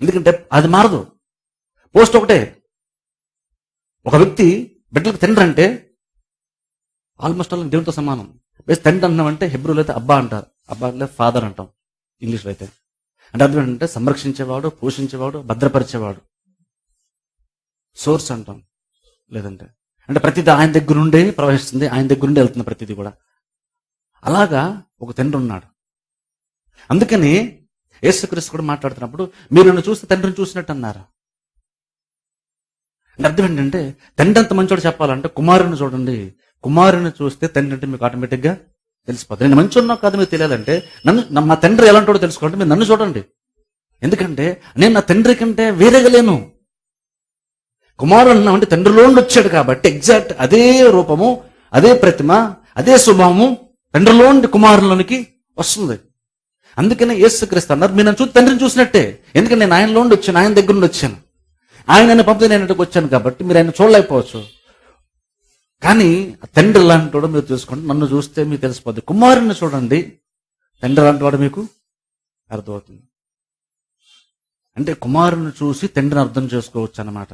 ఎందుకంటే అది మారదు. పోస్ట్ ఒకటే. ఒక వ్యక్తి బిడ్డలకు తండ్రి అంటే ఆల్మోస్ట్ ఆల్ దేవునితో సమానం. బేస్ తండ్రి అన్నామంటే హెబ్రూలో అయితే అబ్బా అంటారు, అబ్బా అంటే ఫాదర్ అంటాం ఇంగ్లీష్లో అయితే. అంటే అర్థం ఏంటంటే సంరక్షించేవాడు, పోషించేవాడు, భద్రపరిచేవాడు, సోర్స్ అంటాం. లేదంటే అంటే ప్రతిదీ ఆయన దగ్గర నుండే ప్రవహిస్తుంది, ఆయన దగ్గర నుండి వెళ్తుంది ప్రతిదీ కూడా. అలాగా ఒక తండ్రి ఉన్నాడు. అందుకని యేసుక్రీస్తు కూడా మాట్లాడుతున్నప్పుడు మీరు నన్ను చూస్తే తండ్రిని చూసినట్టు అన్నారు. అంటే అర్థం ఏంటంటే తండ్రి అంత మంచోడు చెప్పాలంటే కుమారుని చూడండి, కుమారుని చూస్తే తండ్రి అంటే మీకు ఆటోమేటిక్గా తెలిసిపోతుంది. నేను మంచి ఉన్నా కాదు మీకు తెలియాలంటే మా తండ్రి ఎలాంటోడో తెలుసుకోవాలంటే మీరు నన్ను చూడండి. ఎందుకంటే నేను నా తండ్రి కంటే వేరేగా లేను. కుమారుడు అన్నామంటే తండ్రిలో నుండి వచ్చాడు కాబట్టి ఎగ్జాక్ట్ అదే రూపము, అదే ప్రతిమ, అదే స్వభావము తండ్రిలో నుండి కుమారులోనికి వస్తుంది. అందుకనే యేసుక్రీస్తు అన్నారు మీరు నన్ను చూసి తండ్రిని చూసినట్టే. ఎందుకంటే నేను ఆయనలో నుండి వచ్చాను, ఆయన దగ్గర నుండి వచ్చాను, ఆయన పంపితే నేను ఇంటికి వచ్చాను కాబట్టి మీరు ఆయన చూడలేకపోవచ్చు. కానీ తండ్రి లాంటి వాడు మీరు చూసుకోండి, నన్ను చూస్తే మీకు తెలిసిపోద్ది. కుమారుని చూడండి, తండ్రి లాంటి వాడు మీకు అర్థమవుతుంది. అంటే కుమారుని చూసి తండ్రిని అర్థం చేసుకోవచ్చు అన్నమాట.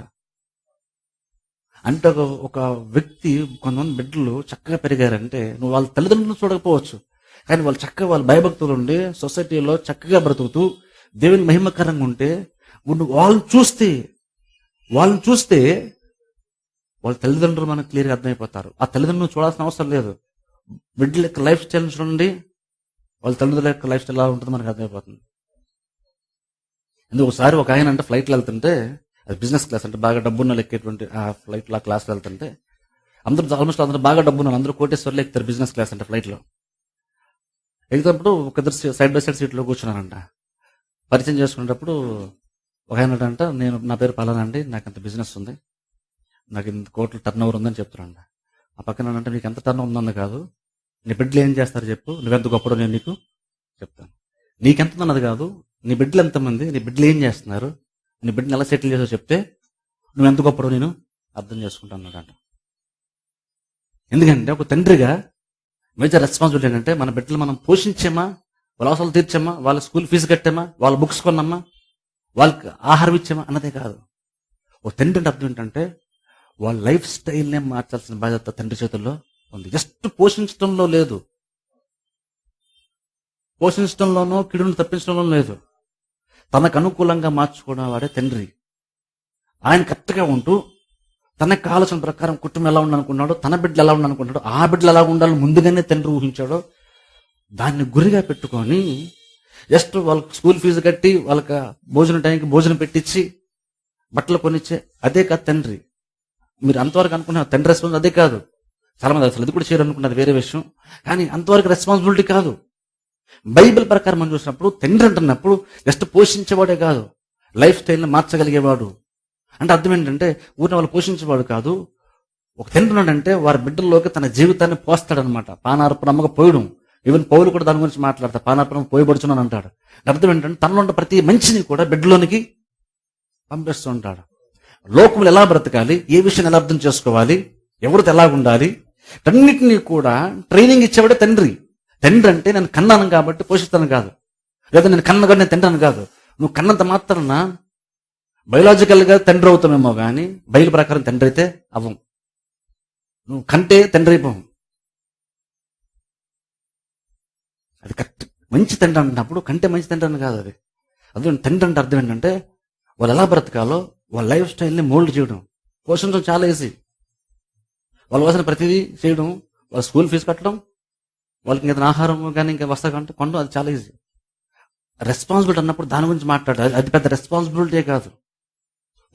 అంటే ఒక వ్యక్తి, కొంతమంది బిడ్డలు చక్కగా పెరిగారంటే నువ్వు వాళ్ళ తల్లిదండ్రులను చూడకపోవచ్చు, కానీ వాళ్ళు చక్కగా వాళ్ళ భయభక్తులు ఉండి సొసైటీలో చక్కగా బ్రతుకుతూ దేవుని మహిమకరంగా ఉంటే వాళ్ళని చూస్తే వాళ్ళ తల్లిదండ్రులు మనకు క్లియర్గా అర్థమైపోతారు. ఆ తల్లిదండ్రులు చూడాల్సిన అవసరం లేదు. బిడ్డల యొక్క లైఫ్ స్టైల్ చూడండి, వాళ్ళ తల్లిదండ్రుల యొక్క లైఫ్ స్టైల్ ఎలా ఉంటుందో మనకు అర్థమైపోతుంది. ఎందుకు ఒకసారి ఒక ఆయన అంటే ఫ్లైట్లో వెళ్తుంటే, అది బిజినెస్ క్లాస్ అంటే బాగా డబ్బున్న ఎక్కేటువంటి ఆ ఫ్లైట్లో ఆ క్లాస్లో వెళ్తుంటే ఆల్మోస్ట్ అందరూ బాగా డబ్బున్నారు, అందరూ కోటేశ్వర్లు ఎక్కుతారు బిజినెస్ క్లాస్ అంటే ఫ్లైట్లో. ఎక్కినప్పుడు ఒక ఇద్దరు సైడ్ బై సైడ్ సీట్లో కూర్చున్నారంట. పరిచయం చేసుకునేటప్పుడు ఒక ఆయన అంట, నా పేరు పలానా అండి, నాకు అంత బిజినెస్ ఉంది, నాకు ఇంత కోట్ల టర్న్ ఓవర్ ఉందని చెప్తున్నాంట. ఆ పక్కన అంటే నీకు ఎంత టర్న్ ఉందన్న కాదు, నీ బిడ్డలు ఏం చేస్తారు చెప్పు, నువ్వెంత గొప్పడో నేను నీకు చెప్తాను. నీకెంత ఉందన్నది కాదు, నీ బిడ్డలు ఎంతమంది, నీ బిడ్డలు ఏం చేస్తున్నారు, నీ బిడ్డను ఎలా సెటిల్ చేసో చెప్తే నువ్వెంత గొప్పడో నేను అర్థం చేసుకుంటానంట. ఎందుకంటే ఒక తండ్రిగా మేజర్ రెస్పాన్సిబిలిటీ ఏంటంటే మన బిడ్డలు మనం పోషించామా, వాళ్ళ అవసరాలు తీర్చామా, వాళ్ళ స్కూల్ ఫీజు కట్టామా, వాళ్ళ బుక్స్ కొన్నామా, వాళ్ళకి ఆహారం ఇచ్చామా అన్నదే కాదు. ఒక తండ్రి అంటే అర్థం ఏంటంటే వాళ్ళ లైఫ్ స్టైల్నే మార్చాల్సిన బాధ్యత తండ్రి చేతుల్లో ఉంది. జస్ట్ పోషించడంలో లేదు, పోషించడంలోనో కిడును తప్పించడంలో లేదు, తనకు అనుకూలంగా మార్చుకోవడం వాడే తండ్రి. ఆయన కరెక్ట్గా ఉంటూ తనకు ఆలోచన ప్రకారం కుటుంబం ఎలా ఉండాలనుకున్నాడో, తన బిడ్డలు ఎలా ఉండాలనుకుంటాడో, ఆ బిడ్డలు ఎలా ఉండాలని ముందుగానే తండ్రి ఊహించాడో దాన్ని గురిగా పెట్టుకొని జస్ట్ వాళ్ళకి స్కూల్ ఫీజు కట్టి వాళ్ళకి భోజనం టైంకి భోజనం పెట్టించి బట్టలు కొనిచ్చే అదే కాదు తండ్రి. మీరు అంతవరకు అనుకున్న తండ్రి రెస్పాన్స్ అదే కాదు. చాలా మంది అసలు అది కూడా చేయాలనుకున్నది వేరే విషయం, కానీ అంతవరకు రెస్పాన్సిబిలిటీ కాదు. బైబిల్ ప్రకారం మనం చూసినప్పుడు తండ్రి అంటున్నప్పుడు జస్ట్ పోషించేవాడే కాదు, లైఫ్ స్టైల్ని మార్చగలిగేవాడు. అంటే అర్థం ఏంటంటే ఊరిని వాళ్ళు పోషించేవాడు కాదు. ఒక తండ్రి ఉన్నాడంటే వారి బిడ్డల్లోకి తన జీవితాన్ని పోస్తాడనమాట. పానార్పణమ్మగా పోయడం. ఈవెన్ పౌలు కూడా దాని గురించి మాట్లాడతాడు, పానార్పణం పోయబడుచున్నాను అంటాడు. అర్థం ఏంటంటే తనలో ఉన్న ప్రతి మంచిని కూడా బిడ్డలోనికి పంపిస్తూ ఉంటాడు. లోకములు ఎలా బ్రతకాలి, ఏ విషయాన్ని ఎలా అర్థం చేసుకోవాలి, ఎవరితో ఎలా ఉండాలి, అన్నిటినీ కూడా ట్రైనింగ్ ఇచ్చేవాడే తండ్రి. తండ్రి అంటే నేను కన్నాను కాబట్టి పోషిస్తాను కాదు, లేదా నేను కన్నగా నేను తండ్రి అని కాదు. నువ్వు కన్నంత మాత్రాన బయలాజికల్ గా తండ్రి అవుతామేమో కానీ బయలు ప్రకారం తండ్రి అయితే అవ్వం. నువ్వు కంటే తండ్రి అయిపోవు. అది కరెక్ట్. మంచి తండ్రి అంటున్నప్పుడు కంటే మంచి తండ్రి అని కాదు. అది అదే తండ్రి అంటే అర్థం ఏంటంటే వాళ్ళు ఎలా బ్రతకాలో వాళ్ళ లైఫ్ స్టైల్ని మోల్డ్ చేయడం, పోషించడం చాలా ఈజీ. వాళ్ళ కోసం ప్రతిదీ చేయడం, వాళ్ళ స్కూల్ ఫీజు కట్టడం, వాళ్ళకి ఇంకా ఆహారం కానీ ఇంకా వస్తా కంటే కొనడం, అది చాలా ఈజీ. రెస్పాన్సిబిలిటీ అన్నప్పుడు దాని గురించి మాట్లాడాలి. అది పెద్ద రెస్పాన్సిబిలిటీ కాదు.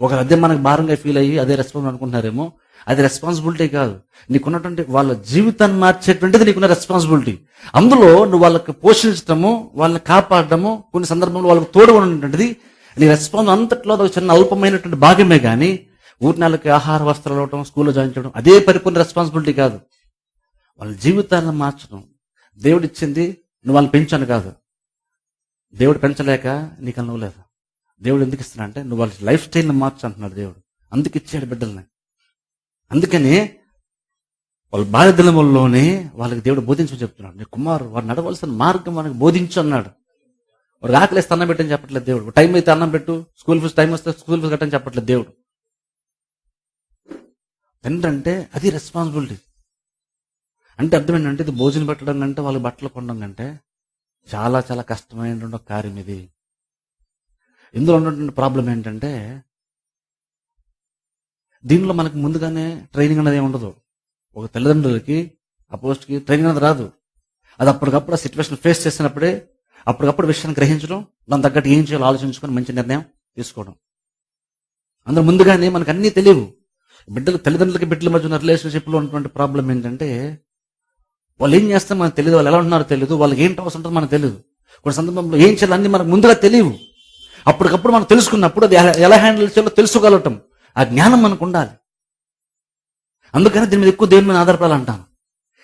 ఒక అదే మనకు భారంగా ఫీల్ అయ్యి అదే రెస్పాన్స్ అనుకుంటున్నారేమో, అది రెస్పాన్సిబిలిటీ కాదు. నీకున్నటువంటి వాళ్ళ జీవితాన్ని మార్చేటువంటిది నీకున్న రెస్పాన్సిబిలిటీ. అందులో నువ్వు వాళ్ళకి పోషించడము, వాళ్ళని కాపాడటము, కొన్ని సందర్భంలో వాళ్ళకి తోడు ఉన్నటువంటిది నీ రెస్పాన్స్ అంతట్లో ఒక చిన్న అల్పమైనటువంటి భాగమే కానీ ఊరి నెలకి ఆహార వస్త్రాలు ఇవ్వడం, స్కూల్లో జాయిన్ చేయడం అదే పరిపూర్ణ రెస్పాన్సిబిలిటీ కాదు. వాళ్ళ జీవితాన్ని మార్చడం. దేవుడు ఇచ్చింది నువ్వు వాళ్ళని పెంచాను కాదు, దేవుడు పెంచలేక నీకు అనుకోలేదు. దేవుడు ఎందుకు ఇస్తున్నా అంటే నువ్వు వాళ్ళ లైఫ్ స్టైల్ని మార్చు అంటున్నాడు దేవుడు. అందుకు ఇచ్చాడు బిడ్డల్ని. అందుకని వాళ్ళ బాల్యదినముల్లోనే వాళ్ళకి దేవుడు బోధించమని చెప్తున్నాడు. నీ కుమారు వారు నడవలసిన మార్గం మనకు బోధించు అన్నాడు. వాడు ఆకలిస్తే అన్నం పెట్టని చెప్పట్లేదు దేవుడు. టైం అయితే అన్నం పెట్టు, స్కూల్ ఫీజు టైం వస్తే స్కూల్ ఫీజు కట్టని చెప్పట్లేదు దేవుడు. తండ్రి అంటే అది రెస్పాన్సిబిలిటీ. అంటే అర్థం ఏంటంటే ఇది భోజనం పెట్టడం కంటే వాళ్ళకి బట్టలు కొనడం కంటే చాలా చాలా కష్టమైనటువంటి ఒక కార్యం ఇది. ఇందులో ఉన్నటువంటి ప్రాబ్లం ఏంటంటే దీనిలో మనకు ముందుగానే ట్రైనింగ్ అనేది ఏమి ఉండదు. ఒక తల్లిదండ్రులకి ఆ పోస్ట్కి ట్రైనింగ్ అనేది రాదు. అది అప్పటికప్పుడు ఆ సిచ్యువేషన్ ఫేస్ చేసినప్పుడే అప్పటికప్పుడు విషయాన్ని గ్రహించడం, దాని తగ్గట్టు ఏం చేయాలో ఆలోచించుకొని మంచి నిర్ణయం తీసుకోవడం. అందులో ముందుగానే మనకు అన్నీ తెలియవు. తల్లిదండ్రులకి బిడ్డల మధ్య ఉన్న రిలేషన్షిప్లో ఉన్నటువంటి ప్రాబ్లం ఏంటంటే వాళ్ళు ఏం చేస్తారో మనకు తెలియదు, వాళ్ళు ఎలా ఉంటున్నారో తెలియదు, వాళ్ళకి ఏంటి అవసరం ఉంటుందో మనకు తెలియదు. కొన్ని సందర్భంలో ఏం చేయాలి అన్నీ మనకు ముందుగా తెలియవు. అప్పటికప్పుడు మనం తెలుసుకున్నప్పుడు అది ఎలా హ్యాండిల్ చేయాలో తెలుసుకోగలటం, ఆ జ్ఞానం మనకు ఉండాలి. అందుకని దీని మీద ఎక్కువ దేవుని మీద ఆధారపడాలంటాను.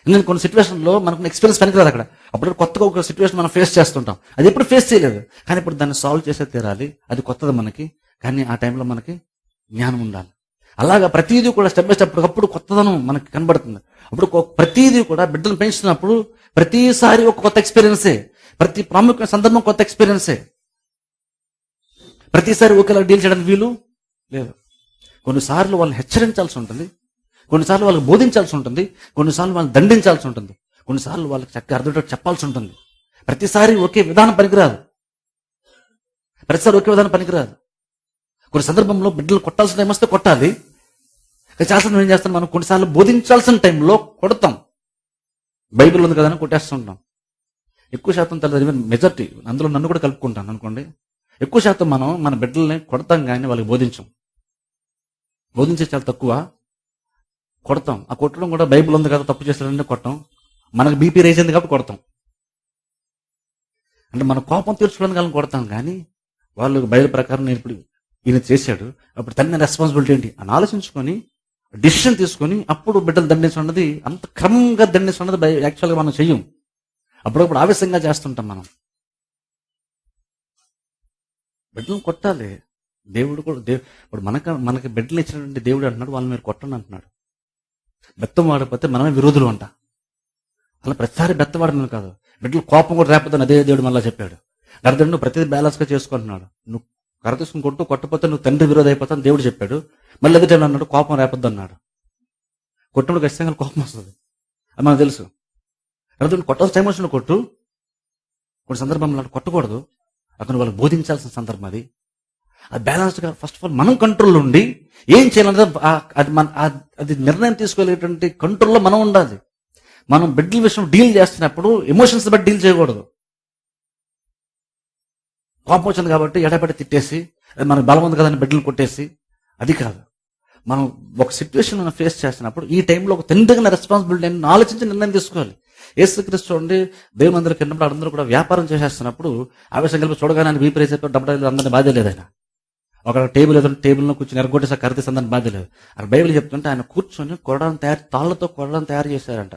ఎందుకంటే కొన్ని సిచ్యువేషన్లో మనకు ఎక్స్పీరియన్స్ పనికిరాదు. అక్కడ అప్పుడు కొత్తగా ఒక సిచ్యువేషన్ మనం ఫేస్ చేస్తుంటాం, అది ఎప్పుడు ఫేస్ చేయలేదు. కానీ ఇప్పుడు దాన్ని సాల్వ్ చేసే తీరాలి, అది కొత్తది మనకి. కానీ ఆ టైంలో మనకి జ్ఞానం ఉండాలి. అలాగా ప్రతిదీ కూడా స్టెప్ బై స్టెప్ అప్పుడు కొత్తదనం మనకి కనబడుతుంది. అప్పుడు ప్రతిదీ కూడా బిడ్డలు పెంచుతున్నప్పుడు ప్రతిసారి ఒక కొత్త ఎక్స్పీరియన్సే, ప్రతి ప్రాముఖ్యమైన సందర్భం కొత్త ఎక్స్పీరియన్సే. ప్రతిసారి ఒకేలా డీల్ చేయడానికి వీలు లేదు. కొన్నిసార్లు వాళ్ళని హెచ్చరించాల్సి ఉంటుంది, కొన్నిసార్లు వాళ్ళకి బోధించాల్సి ఉంటుంది, కొన్నిసార్లు వాళ్ళని దండించాల్సి ఉంటుంది, కొన్నిసార్లు వాళ్ళకి చక్కగా అర్థం చెప్పాల్సి ఉంటుంది. ప్రతిసారి ఒకే విధానం పనికిరాదు. కొన్ని సందర్భంలో బిడ్డలు కొట్టాల్సిన టైం వస్తే కొట్టాలి. చాలా ఏం చేస్తాం మనం, కొన్నిసార్లు బోధించాల్సిన టైంలో కొడతాం. బైబిల్ ఉంది కదా అని కొట్టేస్తుంటాం. ఎక్కువ శాతం తెలియదు, మెజార్టీ అందులో నన్ను కూడా కలుపుకుంటాను అనుకోండి. ఎక్కువ శాతం మనం మన బిడ్డల్ని కొడతాం కానీ వాళ్ళకి బోధించే చాలా తక్కువ. కొడతాం. ఆ కొట్టడం కూడా బైబిల్ ఉంది కదా, తప్పు చేస్తాడంటే కొట్టం. మనకు బీపీ రేజ్ అయింది కాబట్టి కొడతాం. అంటే మన కోపం తీర్చుకోవడానికి వాళ్ళని కొడతాం కానీ వాళ్ళు బైబిల్ ప్రకారం నేను ఇప్పుడు ఈయన చేశాడు, అప్పుడు తన రెస్పాన్సిబిలిటీ ఏంటి అని ఆలోచించుకొని డిసిషన్ తీసుకొని అప్పుడు బిడ్డలు దండించున్నది, అంత క్రమంగా దండించున్నది యాక్చువల్గా మనం చెయ్యం. అప్పుడప్పుడు ఆవేశంగా చేస్తుంటాం మనం. బిడ్డలను కొట్టాలి. దేవుడు కూడా ఇప్పుడు మనకి బిడ్డలు ఇచ్చినటువంటి దేవుడు అంటున్నాడు వాళ్ళని మీరు కొట్టండి అంటున్నాడు. బెత్తం వాడకపోతే మనమే విరోధులు అంట. అలా ప్రతిసారి బెత్తం వాడమని కాదు, బిడ్డలు కోపం కూడా రేపొద్దని అదే దేవుడు మళ్ళీ చెప్పాడు. అర్థం నువ్వు ప్రతిదీ బ్యాలెన్స్గా చేసుకుంటున్నాడు. నువ్వు కర్ర తీసుకుని కొట్టకపోతే నువ్వు తండ్రి విరోధి అయిపోతాను దేవుడు చెప్పాడు. మళ్ళీ అదే టైంలో అన్నాడు కోపం రేపొద్దు అన్నాడు. కొట్టినప్పుడు ఖచ్చితంగా కోపం వస్తుంది, అది మనకు తెలుసు. అర్థం కొట్టాల్సిన టైం వచ్చిన కొట్టు. కొన్ని సందర్భంలో కొట్టకూడదు, అతను వాళ్ళకి బోధించాల్సిన సందర్భం అది. అది బ్యాలెన్స్డ్గా ఫస్ట్ ఆఫ్ ఆల్ మనం కంట్రోల్లో ఉండి ఏం చేయాలంటే అది నిర్ణయం తీసుకోలేటువంటి కంట్రోల్లో మనం ఉండాలి. మనం బిడ్డల విషయం డీల్ చేస్తున్నప్పుడు ఎమోషన్స్ బట్టి డీల్ చేయకూడదు. కోపం వచ్చింది కాబట్టి ఎడబెట్టి తిట్టేసి మనకు బలం ఉంది కదని బిడ్డలు కొట్టేసి అది కాదు. మనం ఒక సిచ్యువేషన్ మనం ఫేస్ చేస్తున్నప్పుడు ఈ టైంలో ఒక తండ్రిగా రెస్పాన్సిబిలిటీ అని ఆలోచించి నిర్ణయం తీసుకోవాలి. యేసుక్రీస్తు చూడండి, దేవుని అందరికి వెళ్ళినప్పుడు అందరూ కూడా వ్యాపారం చేసేస్తున్నప్పుడు ఆవేశం కలిపి చూడగానే ఆయన వీపు రేసే డబ్బులు అందరినీ బాధ లేదు. ఆయన ఒక టేబుల్లో కూర్చొని ఎరగొట్టేసి కరితేసి అందరిని బాధ లేదు. అక్కడ బైబిల్ చెప్తుంటే ఆయన కూర్చొని తాళ్లతో కొడడం తయారు చేశారంట.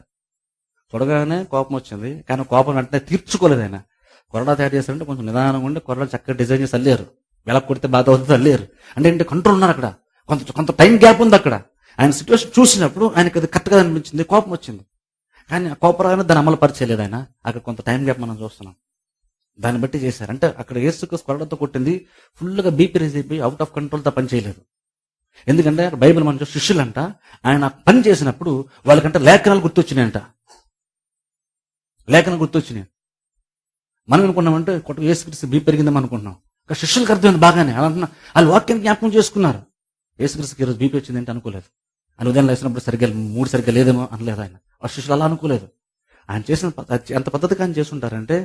చూడగానే కోపం వచ్చింది కానీ కోపం వెంటనే తీర్చుకోలేదు. ఆయన కొరడా తయారు చేశారంటే కొంచెం నిదానంగా ఉండి కొరడా చక్కగా డిజైన్ చేసి అల్లేరు. వెలక్ కొడితే బాధ అవుతుంది అల్లేరు. అంటే ఏంటి కంట్రోల్ ఉన్నారు అక్కడ, కొంత టైం గ్యాప్ ఉంది అక్కడ. ఆయన సిచ్యువేషన్ చూసినప్పుడు ఆయనకు అది కరెక్ట్గా అనిపించింది, కోపం వచ్చింది. కానీ ఆ కోపరాగానే దాన్ని అమలు పరిచయలేదు ఆయన. అక్కడ కొంత టైం గ్యాప్ మనం చూస్తున్నాం, దాన్ని బట్టి చేశారు. అంటే అక్కడ యేసుక్రీస్తు కొరడాతో కొట్టింది ఫుల్గా బీపీ రేజ్ అయిపోయి అవుట్ ఆఫ్ కంట్రోల్తో పని చేయలేదు. ఎందుకంటే అక్కడ బైబిల్ మన శిష్యులంట ఆయన పని చేసినప్పుడు వాళ్ళకంటే లేఖనాలు గుర్తొచ్చినాయంట. మనం అనుకున్నామంటే యేసుక్రీస్తు బీపీ పెరిగిందని అనుకుంటున్నాం. శిష్యులకు అర్థమైంది బాగానే. అలా అంటున్నా వాళ్ళు వాక్యాన్ని జ్ఞాపకం చేసుకున్నారు. యేసుక్రీస్తుకి ఈరోజు బీపీ వచ్చింది ఏంటి అనుకోలేదు. ఆయన ఉదయం లేసినప్పుడు సరిగ్గా లేదేమో అనలేదు. ఆయన ఆ శిష్యులు అలా అనుకోలేదు. ఆయన చేసిన ఎంత పద్ధతిగా ఆయన చేస్తుంటారంటే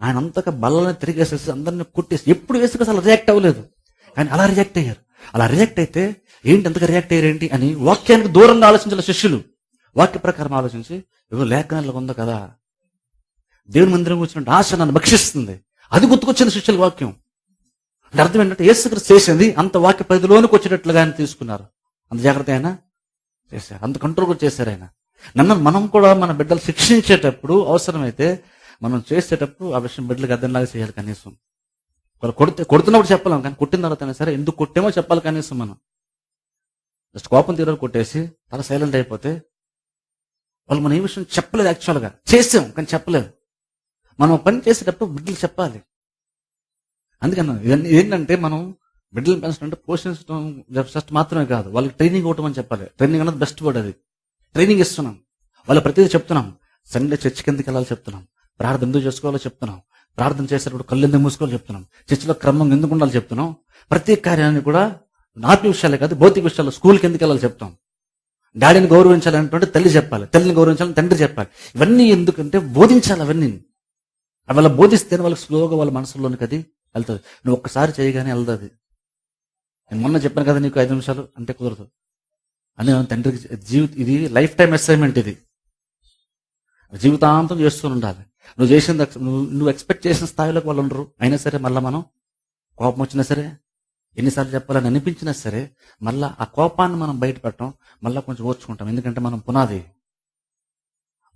ఆయన అంతగా బల్లని తిరిగేసేసి అందరిని కొట్టేసి ఎప్పుడు యేసుక్రీస్తు అలా రియాక్ట్ అవ్వలేదు. కానీ అలా రియాక్ట్ అయ్యారు. అలా రియాక్ట్ అయితే ఏంటి అంతగా రియాక్ట్ అయ్యారు ఏంటి అని వాక్యానికి దూరంగా ఆలోచించాలి శిష్యులు. వాక్య ప్రకారం ఆలోచించి ఏదో లేఖనాల్లో ఉందో కదా, దేవుని మందిరం వచ్చినట్టు ఆశ నన్ను భక్షిస్తుంది, అది గుర్తుకొచ్చింది శిష్యుల వాక్యం. అంటే అర్థం ఏంటంటే యేసుక్రీస్తు చేసింది అంత వాక్య పరిధిలోనికి వచ్చేటట్లుగా ఆయన తీసుకున్నారు. అంత జాగ్రత్త ఆయన చేశారు, అంత కంట్రోల్ కూడా చేశారు ఆయన. మనం కూడా మన బిడ్డలు శిక్షించేటప్పుడు అవసరమైతే మనం చేసేటప్పుడు ఆ విషయం బిడ్డలకు అర్థంలాగా చేయాలి. కనీసం వాళ్ళు కొడుతున్నప్పుడు చెప్పలేం, కానీ కొట్టిన తర్వాత సరే ఎందుకు కొట్టేమో చెప్పాలి కనీసం. మనం జస్ట్ కోపం తీరాలు కొట్టేసి తల సైలెంట్ అయిపోతే వాళ్ళు మనం ఏ విషయం చెప్పలేదు. యాక్చువల్గా చేసాం కానీ చెప్పలేదు. మనం పని చేసేటప్పుడు బిడ్డలు చెప్పాలి. అందుకన్నా ఇవన్నీ ఏంటంటే మనం బిడ్డలను పెంచడం అంటే పోషించడం జస్ట్ మాత్రమే కాదు, వాళ్ళకి ట్రైనింగ్ ఇవ్వటం అని చెప్పాలి. ట్రైనింగ్ అన్నది బెస్ట్ వర్డ్. అది ట్రైనింగ్ ఇస్తున్నాం. వాళ్ళు ప్రతిదీ చెప్తున్నాం. సండే చర్చికి ఎందుకు వెళ్ళాలో చెప్తున్నాం, ప్రార్థన ఎందుకు చేసుకోవాలో చెప్తున్నాం, ప్రార్థన చేసేటప్పుడు కళ్ళు ఎందుకు మూసుకోవాలో చెప్తున్నాం, చర్చిలో క్రమం ఎందుకు ఉండాలో చెప్తున్నాం. ప్రతి కార్యాన్ని కూడా ఆత్మీయ విషయాలే కాదు, భౌతిక విషయాలు, స్కూల్కి ఎందుకు వెళ్ళాలో చెప్తాం. డాడీని గౌరవించాలంటే తల్లి చెప్పాలి, తల్లిని గౌరవించాలని తండ్రి చెప్పాలి. ఇవన్నీ ఎందుకంటే బోధించాలి. అవన్నీ అవి అలా బోధిస్తేనే వాళ్ళకి స్లోగా వాళ్ళ మనసులోనికి అది వెళ్తుంది. నువ్వు ఒక్కసారి చేయగానే వెళ్తుంది. నేను మొన్న చెప్పాను కదా నీకు 5 నిమిషాలు అంటే కుదరదు అని. తండ్రికి ఇది లైఫ్ టైం అసైన్మెంట్. ఇది జీవితాంతం చేస్తూ ఉండాలి. నువ్వు చేసిన నువ్వు ఎక్స్పెక్ట్ చేసిన స్థాయిలోకి వాళ్ళు ఉండరు. అయినా సరే మళ్ళీ మనం కోపం వచ్చినా సరే, ఎన్నిసార్లు చెప్పాలని అనిపించినా సరే, మళ్ళీ ఆ కోపాన్ని మనం బయట పెట్టడం, మళ్ళీ కొంచెం ఓర్చుకుంటాం. ఎందుకంటే మనం పునాది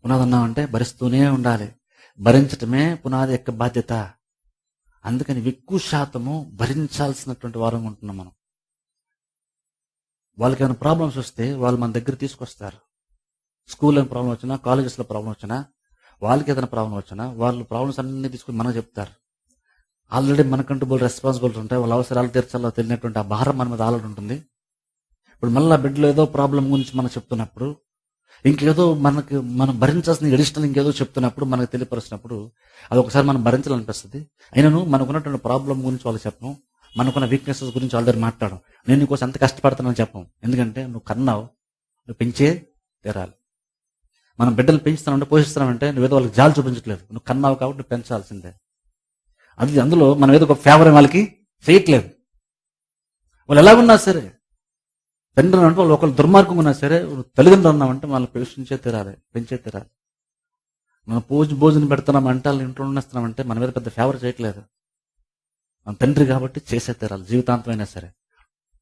అన్నామంటే భరిస్తూనే ఉండాలి. భరించటమే పునాది యొక్క బాధ్యత. అందుకని ఎక్కువ శాతము భరించాల్సినటువంటి వారంగా ఉంటున్నాం మనం. వాళ్ళకి ఏమైనా ప్రాబ్లమ్స్ వస్తే వాళ్ళు మన దగ్గర తీసుకొస్తారు. స్కూల్లో ప్రాబ్లం వచ్చినా, కాలేజెస్లో ప్రాబ్లం వచ్చినా, వాళ్ళకి ఏదైనా ప్రాబ్లం వచ్చినా వాళ్ళు ప్రాబ్లమ్స్ అన్ని తీసుకుని మనకు చెప్తారు. ఆల్రెడీ మనకంటూ బోల్ రెస్పాన్సిబిలిటీ ఉంటాయి. వాళ్ళ అవసరాలు తీర్చాలో తెలియనటువంటి ఆ భారం మన మీద ఆల్రెడీ ఉంటుంది. ఇప్పుడు మళ్ళీ బిడ్డలో ఏదో ప్రాబ్లం గురించి మనం చెప్తున్నప్పుడు, ఇంకేదో మనం భరించాల్సిన అడిషనల్ ఇంకేదో చెప్తున్నప్పుడు, మనకు తెలియపరుస్తున్నప్పుడు అది ఒకసారి మనం భరించాలనిపిస్తుంది. అయినను మనకున్నటువంటి ప్రాబ్లం గురించి వాళ్ళు చెప్పను, మనకున్న వీక్నెసెస్ గురించి వాళ్ళ దగ్గర మాట్లాడడం. నేను నీకోసం ఎంత కష్టపడతానని చెప్పం. ఎందుకంటే నువ్వు కన్నావు, నువ్వు పెంచే తీరాలి. మనం బిడ్డలు పెంచుతానంటే, పోషిస్తామంటే నువ్వేదో వాళ్ళకి జాలి చూపించట్లేదు. నువ్వు కన్నావు కాబట్టి నువ్వు పెంచాల్సిందే. అది అందులో మనం ఏదో ఒక ఫేవర్ వాళ్ళకి చేయట్లేదు. వాళ్ళు ఎలాగున్నా సరే, తండ్రి అంటే వాళ్ళు ఒకళ్ళు దుర్మార్గంగా ఉన్నా సరే, తల్లిదండ్రులు ఉన్నామంటే వాళ్ళని పోషించే తీరాలి, పెంచే తీరాలి. మనం భోజనం పెడుతున్నామంటే, వాళ్ళని ఇంట్లో ఉండేస్తున్నామంటే మన మీద పెద్ద ఫేవర్ చేయట్లేదు. మన తండ్రి కాబట్టి చేసే తీరాలి, జీవితాంతం అయినా సరే.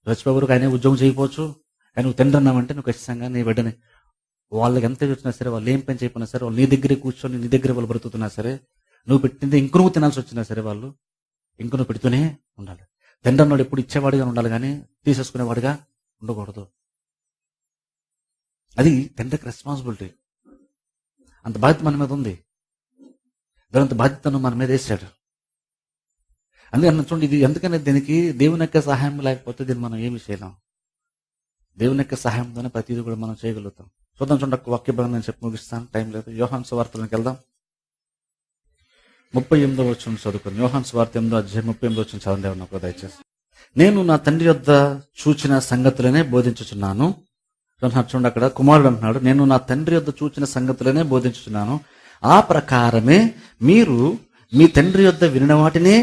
రచిపోవరకు ఆయనే ఉద్యోగం చేయకపోవచ్చు, కానీ నువ్వు తండ్రి అన్నామంటే నువ్వు ఖచ్చితంగా నీ బిడ్డని వాళ్ళకి ఎంత వచ్చినా సరే, వాళ్ళు ఏం పని చేయకపోయినా సరే, వాళ్ళు నీ దగ్గరే కూర్చొని నీ దగ్గర వాళ్ళు బ్రతుకుతున్నా సరే, నువ్వు పెట్టింది ఇంక నువ్వు తినాల్సి వచ్చినా సరే, వాళ్ళు ఇంక నువ్వు పెడుతూనే ఉండాలి. తండ్రి అన్నాడు ఎప్పుడు ఇచ్చేవాడిగా ఉండాలి, కానీ తీసేసుకునేవాడిగా ఉండకూడదు. అది తండ్రికి రెస్పాన్సిబిలిటీ. అంత బాధ్యత మన మీద ఉంది. దానంత బాధ్యతను మన మీద వేసాడు. అందుకని చూడండి, ఇది ఎందుకనే దీనికి దేవుని యొక్క సహాయం లేకపోతే దీన్ని మనం ఏమి చేయలేం. దేవుని యొక్క సహాయంతోనే ప్రతిదీ కూడా మనం చేయగలుగుతాం. చూద్దాం, చూడండి, వాక్య భాగం నేను చెప్పి ముగిస్తాను, టైం లేదు. యోహాను సువార్తలోకి వెళ్దాం. 38వ వచనం చదువుకుని. యోహాను సువార్త 8:38 వచనం చదవండి ఉన్నప్పుడు దయచేసి. నేను నా తండ్రి యొద్ద చూచిన సంగతులనే బోధించుచున్నాను. చూడండి, అక్కడ కుమారుడు అంటున్నాడు, నేను నా తండ్రి యొద్ద చూచిన సంగతులనే బోధించుచున్నాను, ఆ ప్రకారమే మీరు మీ తండ్రి యొద్ద వినిన వాటినే